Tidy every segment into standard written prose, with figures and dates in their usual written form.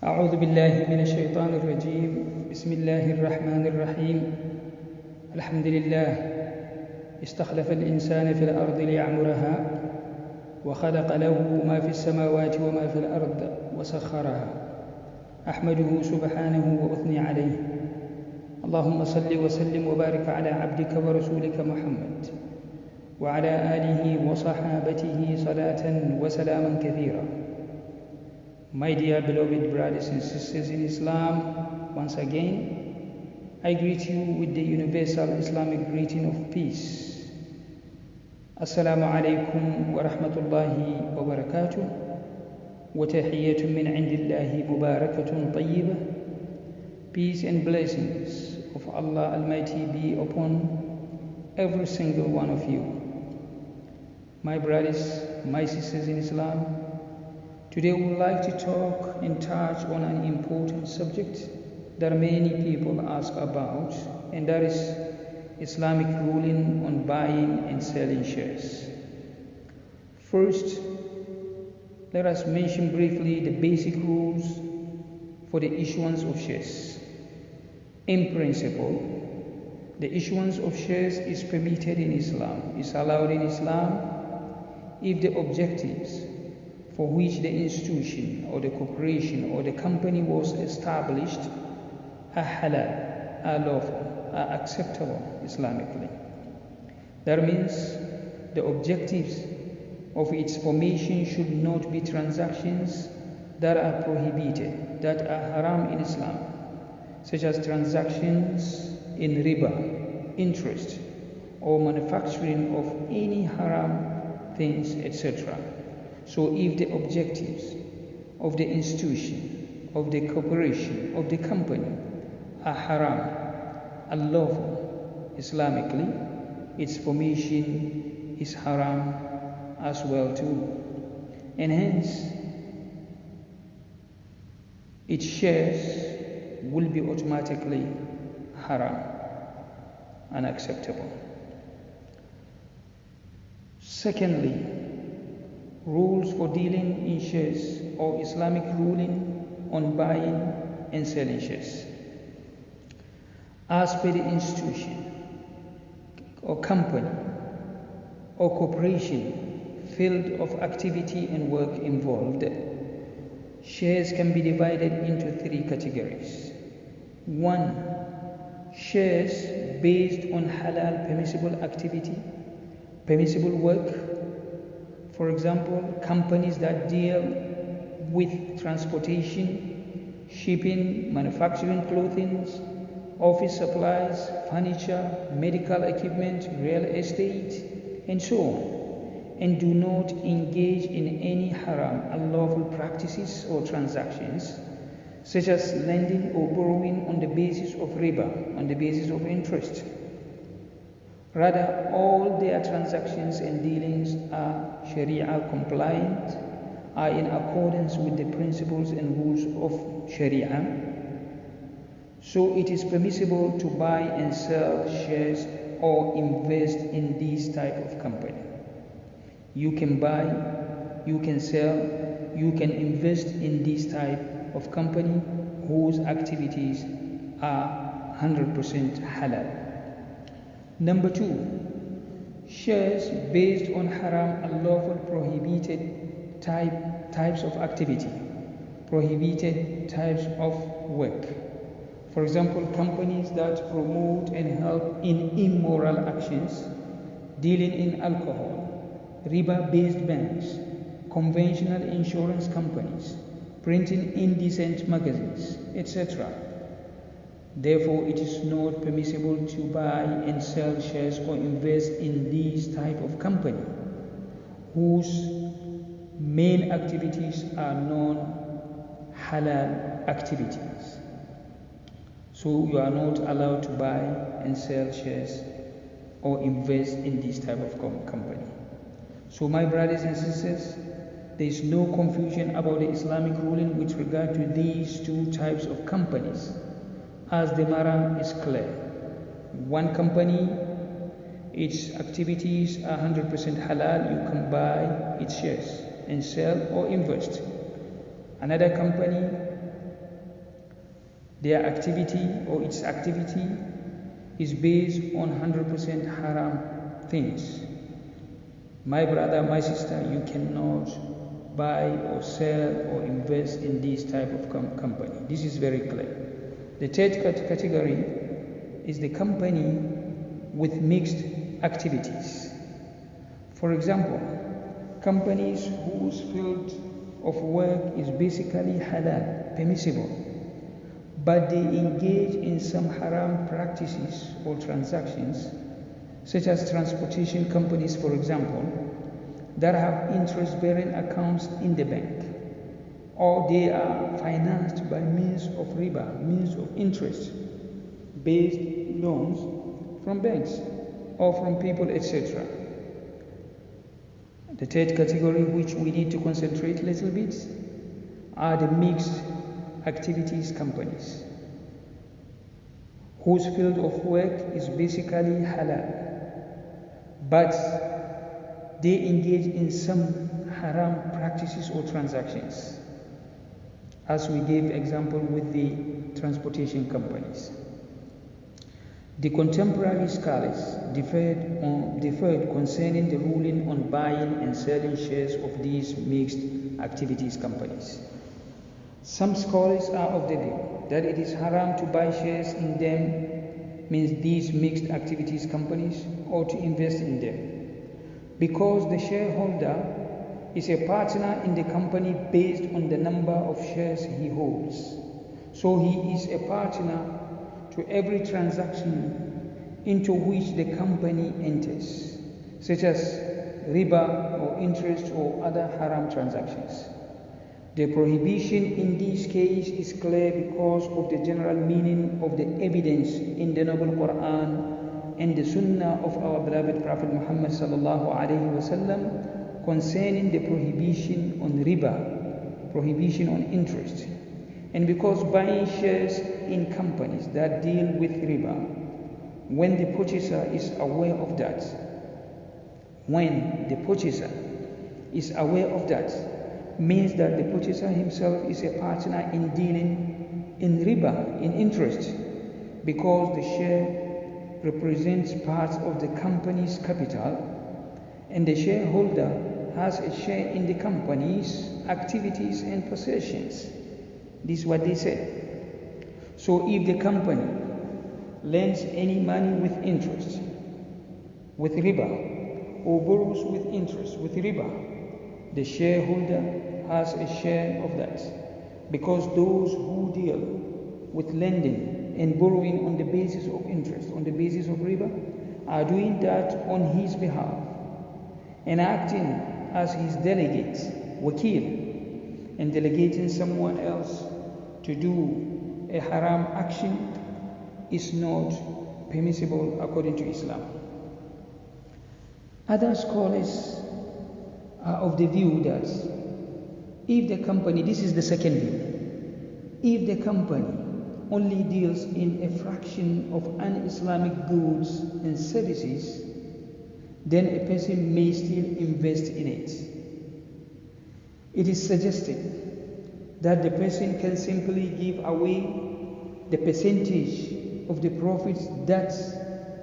أعوذ بالله من الشيطان الرجيم. بسم الله الرحمن الرحيم. الحمد لله استخلف الإنسان في الأرض ليعمرها وخلق له ما في السماوات وما في الأرض وسخرها. أحمده سبحانه وأثني عليه. اللهم صل وسلم وبارك على عبدك ورسولك محمد وعلى آله وصحابته صلاة وسلاما كثيرا. My dear beloved brothers and sisters in Islam, once again, I greet you with the universal Islamic greeting of peace. Assalamu alaikum wa rahmatullahi wa barakatuh. Wa tahiyyatun min indillahi mubarakatun tayyibah. Peace and blessings of Allah Almighty be upon every single one of you. My brothers, my sisters in Islam, today we would like to talk and touch on an important subject that many people ask about, and that is Islamic ruling on buying and selling shares. First, let us mention briefly the basic rules for the issuance of shares. In principle, the issuance of shares is permitted in Islam, is allowed in Islam if the objectives for which the institution or the corporation or the company was established are halal, are lawful, are acceptable Islamically. That means the objectives of its formation should not be transactions that are prohibited, that are haram in Islam, such as transactions in riba, interest, or manufacturing of any haram things, etc. So if the objectives of the institution, of the corporation, of the company are haram, unlawful Islamically, its formation is haram as well too. And hence, its shares will be automatically haram, unacceptable. Secondly, rules for dealing in shares or Islamic ruling on buying and selling shares. As per the institution or company or corporation field of activity and work involved, shares can be divided into three categories. 1. Shares based on halal permissible activity, permissible work. For example, companies that deal with transportation, shipping, manufacturing clothing, office supplies, furniture, medical equipment, real estate, and so on, and do not engage in any haram, unlawful practices or transactions, such as lending or borrowing on the basis of riba, on the basis of interest. Rather, all their transactions and dealings are Sharia compliant, are in accordance with the principles and rules of Sharia. So it is permissible to buy and sell shares or invest in this type of company. You can buy, you can sell, you can invest in this type of company whose activities are 100% halal. Number 2, shares based on haram, unlawful, prohibited types of activity, prohibited types of work. For example, companies that promote and help in immoral actions, dealing in alcohol, riba-based banks, conventional insurance companies, printing indecent magazines, etc. Therefore, it is not permissible to buy and sell shares or invest in these type of company whose main activities are non-halal activities. So you are not allowed to buy and sell shares or invest in this type of company. So my brothers and sisters, there is no confusion about the Islamic ruling with regard to these two types of companies, as the matter is clear. One company, its activities are 100% halal, you can buy its shares and sell or invest. Another company, their activity or its activity is based on 100% haram things. My brother, my sister, you cannot buy or sell or invest in this type of company. This is very clear. The third category is the company with mixed activities. For example, companies whose field of work is basically halal, permissible, but they engage in some haram practices or transactions, such as transportation companies, for example, that have interest-bearing accounts in the bank, or they are financed by means of riba, means of interest-based loans from banks or from people, etc. The third category, which we need to concentrate a little bit, are the mixed activities companies, whose field of work is basically halal, but they engage in some haram practices or transactions, as we gave example with the transportation companies. The contemporary scholars differed concerning the ruling on buying and selling shares of these mixed activities companies. Some scholars are of the view that it is haram to buy shares in them, means these mixed activities companies, or to invest in them, because the shareholder is a partner in the company based on the number of shares he holds. So he is a partner to every transaction into which the company enters, such as riba or interest or other haram transactions. The prohibition in this case is clear because of the general meaning of the evidence in the Noble Quran and the Sunnah of our beloved Prophet Muhammad sallallahu alaihi wasallam concerning the prohibition on riba, prohibition on interest, and because buying shares in companies that deal with riba, when the purchaser is aware of that, means that the purchaser himself is a partner in dealing in riba, in interest, because the share represents part of the company's capital and the shareholder has a share in the company's activities and possessions. This is what they said. So if the company lends any money with interest, with riba, or borrows with interest, with riba, the shareholder has a share of that, because those who deal with lending and borrowing on the basis of interest, on the basis of riba, are doing that on his behalf and acting as his delegate, wakil, and delegating someone else to do a haram action is not permissible according to Islam. Other scholars are of the view that if the company, this is the second view, if the company only deals in a fraction of un-Islamic goods and services, then a person may still invest in it. It is suggested that the person can simply give away the percentage of the profits that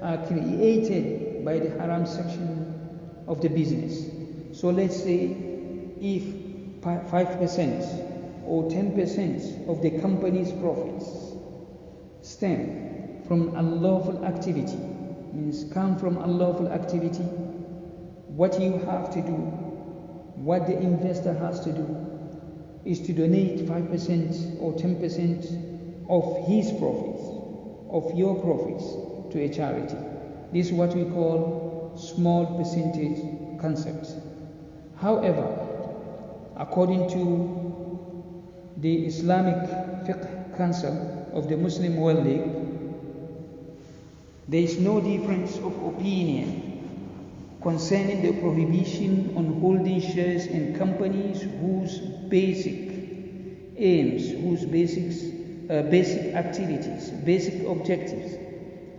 are created by the haram section of the business. So let's say if 5% or 10% of the company's profits stem from unlawful activity, means come from unlawful activity, what you have to do, what the investor has to do, is to donate 5% or 10% of his profits, of your profits, to a charity. This is what we call small percentage concept. However, according to the Islamic Fiqh Council of the Muslim World League, there is no difference of opinion concerning the prohibition on holding shares in companies whose basic aims, whose basic activities, basic objectives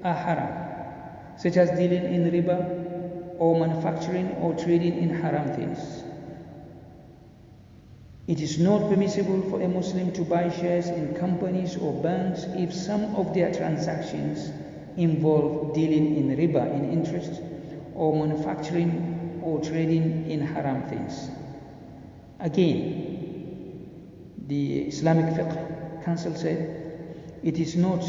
are haram, such as dealing in riba or manufacturing or trading in haram things. It is not permissible for a Muslim to buy shares in companies or banks if some of their transactions involve dealing in riba, in interest, or manufacturing or trading in haram things. Again, the Islamic Fiqh Council said it is not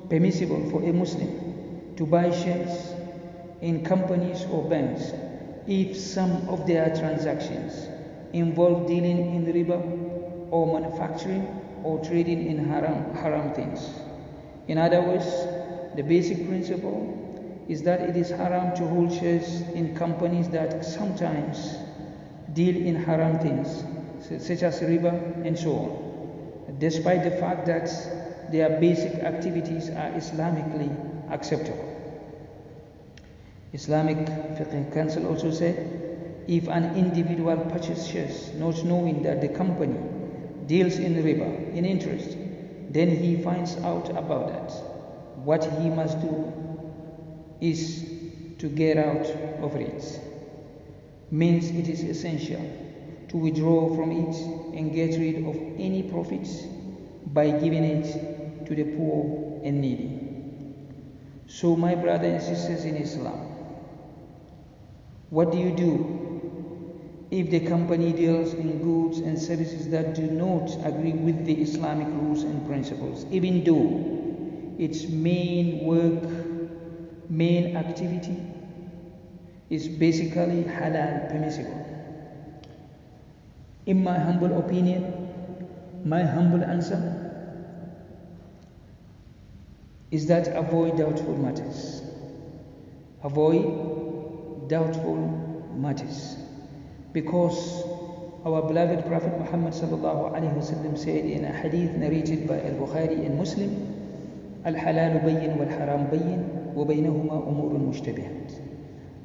permissible for a Muslim to buy shares in companies or banks if some of their transactions involve dealing in riba or manufacturing or trading in haram things. In other words, the basic principle is that it is haram to hold shares in companies that sometimes deal in haram things, such as riba and so on, despite the fact that their basic activities are Islamically acceptable. Islamic Fiqh Council also said, if an individual purchases shares not knowing that the company deals in riba, in interest, then he finds out about that. What he must do is to get out of it. Means it is essential to withdraw from it and get rid of any profits by giving it to the poor and needy. So my brothers and sisters in Islam, what do you do if the company deals in goods and services that do not agree with the Islamic rules and principles, even though its main work, main activity is basically halal, permissible? In my humble opinion, my humble answer is that avoid doubtful matters. Avoid doubtful matters. Because our beloved Prophet Muhammad sallallahu alaihi wasallam said in a hadith narrated by Al-Bukhari and Muslim, Al-halalu bayyin wal-haram bayyin wa baynahuma umurun mushtabihat.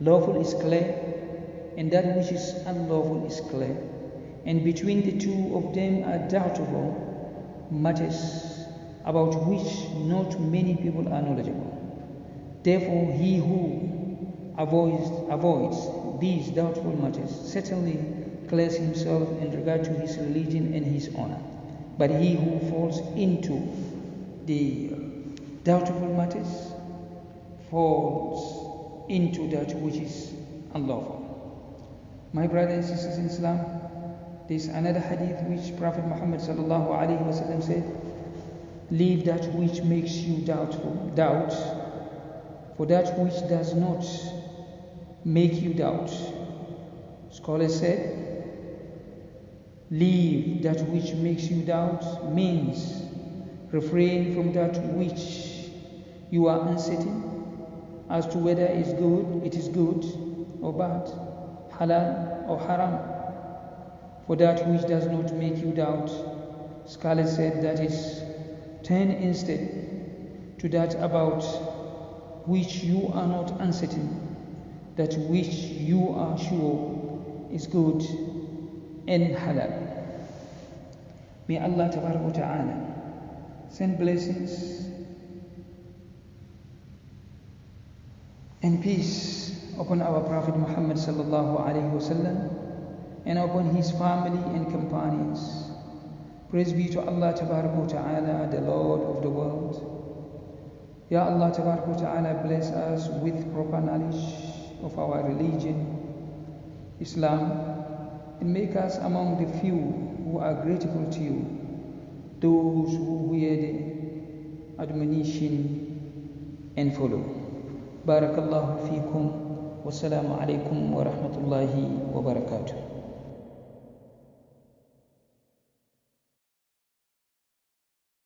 Lawful is clear and that which is unlawful is clear, and between the two of them are doubtful matters about which not many people are knowledgeable. Therefore, he who avoids these doubtful matters certainly clears himself in regard to his religion and his honor. But he who falls into the doubtful matters falls into that which is unlawful. My brothers and sisters in Islam, there is another hadith which Prophet Muhammad sallallahu alaihi wasallam said, leave that which makes you doubt for that which does not make you doubt. Scholars said, leave that which makes you doubt means refrain from that which you are uncertain as to whether it is good or bad, halal or haram. For that which does not make you doubt, scholars said, that is, turn instead to that about which you are not uncertain, that which you are sure is good and halal. May Allah Tabaraka Ta'ala send blessings and peace upon our Prophet Muhammad sallallahu alaihi wasallam and upon his family and companions. Praise be to Allah Tabaraka Ta'ala, the Lord of the world. Ya Allah Tabaraka Ta'ala, bless us with proper knowledge of our religion, Islam, and make us among the few who are grateful to you, those who hear the admonition and follow. Barakallahu feekum, wassalamu alaikum wa rahmatullahi wa barakatuh.